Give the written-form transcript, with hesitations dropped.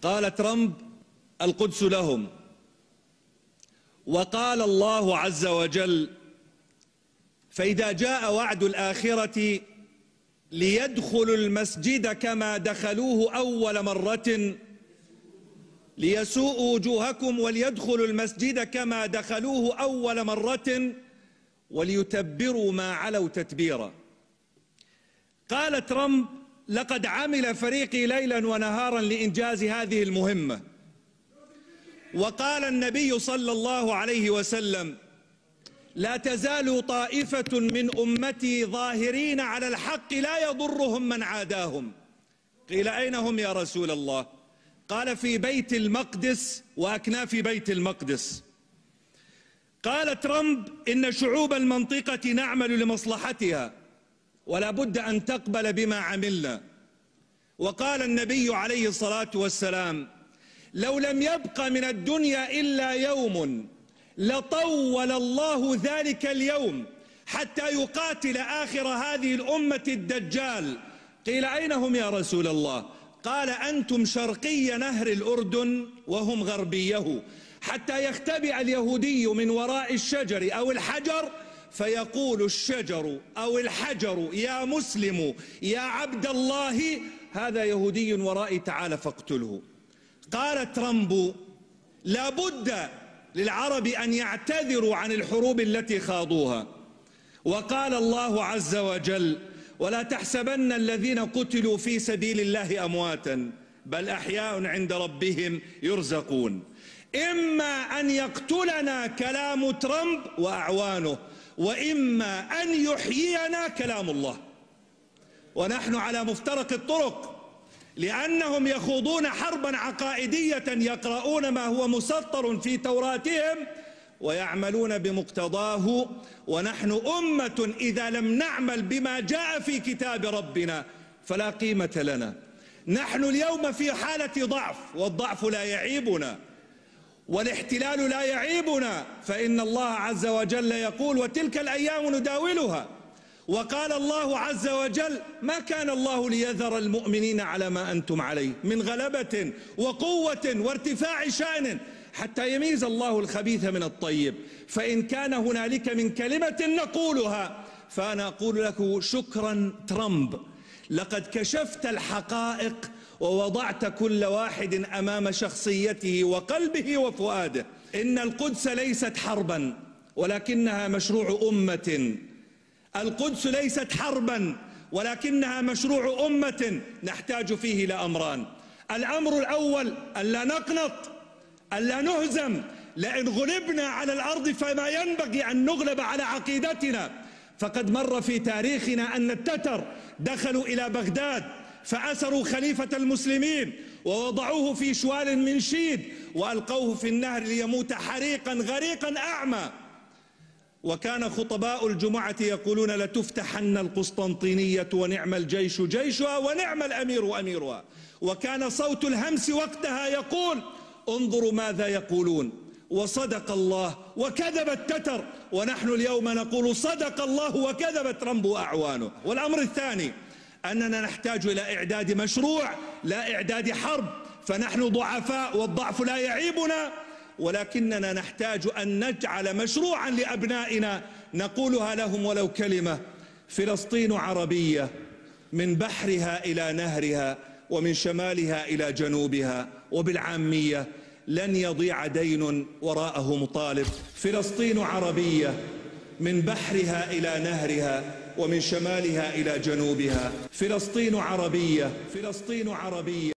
قال ترامب: القدس لهم. وقال الله عز وجل: فإذا جاء وعد الآخرة ليدخلوا المسجد كما دخلوه أول مرة ليسوءوا وجوهكم وليدخلوا المسجد كما دخلوه أول مرة وليتبروا ما علوا تتبيرا. قال ترامب: لقد عمل فريقي ليلا ونهارا لإنجاز هذه المهمة. وقال النبي صلى الله عليه وسلم: لا تزال طائفة من أمتي ظاهرين على الحق لا يضرهم من عاداهم. قيل: أين هم يا رسول الله؟ قال: في بيت المقدس وأكناف بيت المقدس. قال ترامب: إن شعوب المنطقة نعمل لمصلحتها ولا بد أن تقبل بما عملنا. وقال النبي عليه الصلاة والسلام: لو لم يبق من الدنيا إلا يوم لطول الله ذلك اليوم حتى يقاتل آخر هذه الأمة الدجال. قيل: أين هم يا رسول الله؟ قال: أنتم شرقي نهر الأردن وهم غربيه، حتى يختبئ اليهودي من وراء الشجر أو الحجر فيقول الشجر أو الحجر: يا مسلم يا عبد الله، هذا يهودي ورائي، تعال فاقتله. قال ترامب: لا بد للعرب أن يعتذروا عن الحروب التي خاضوها. وقال الله عز وجل: ولا تحسبن الذين قتلوا في سبيل الله أمواتا بل أحياء عند ربهم يرزقون. إما أن يقتلنا كلام ترامب وأعوانه، وإما أن يحيينا كلام الله. ونحن على مفترق الطرق، لأنهم يخوضون حربا عقائدية يقرؤون ما هو مسطر في توراتهم ويعملون بمقتضاه، ونحن أمة إذا لم نعمل بما جاء في كتاب ربنا فلا قيمة لنا. نحن اليوم في حالة ضعف، والضعف لا يعيبنا والاحتلال لا يعيبنا، فإن الله عز وجل يقول: وتلك الأيام نداولها. وقال الله عز وجل: ما كان الله ليذر المؤمنين على ما أنتم عليه من غلبة وقوة وارتفاع شأن حتى يميز الله الخبيث من الطيب، فإن كان هنالك من كلمة نقولها فأنا أقول لك: شكرا ترامب، لقد كشفت الحقائق ووضعت كل واحد أمام شخصيته وقلبه وفؤاده. إن القدس ليست حربا ولكنها مشروع أمة. القدس ليست حربا ولكنها مشروع أمة نحتاج فيه إلى أمران. الأمر الأول: ألا نقنط، ألا نهزم. لئن غلبنا على الأرض فما ينبغي أن نغلب على عقيدتنا. فقد مر في تاريخنا أن التتر دخلوا إلى بغداد فأسروا خليفة المسلمين ووضعوه في شوال من شيد وألقوه في النهر ليموت حريقا غريقا أعمى. وكان خطباء الجمعة يقولون: لتفتحن القسطنطينية ونعم الجيش جيشها ونعم الأمير أميرها. وكان صوت الهمس وقتها يقول: انظروا ماذا يقولون. وصدق الله وكذب التتر، ونحن اليوم نقول: صدق الله وكذب ترامب وأعوانه. والأمر الثاني: أننا نحتاج إلى إعداد مشروع لا إعداد حرب، فنحن ضعفاء والضعف لا يعيبنا، ولكننا نحتاج أن نجعل مشروعا لأبنائنا نقولها لهم ولو كلمة: فلسطين عربية من بحرها إلى نهرها ومن شمالها إلى جنوبها، وبالعامية: لن يضيع دين وراءه مطالب. فلسطين عربية من بحرها إلى نهرها ومن شمالها إلى جنوبها. فلسطين عربية، فلسطين عربية.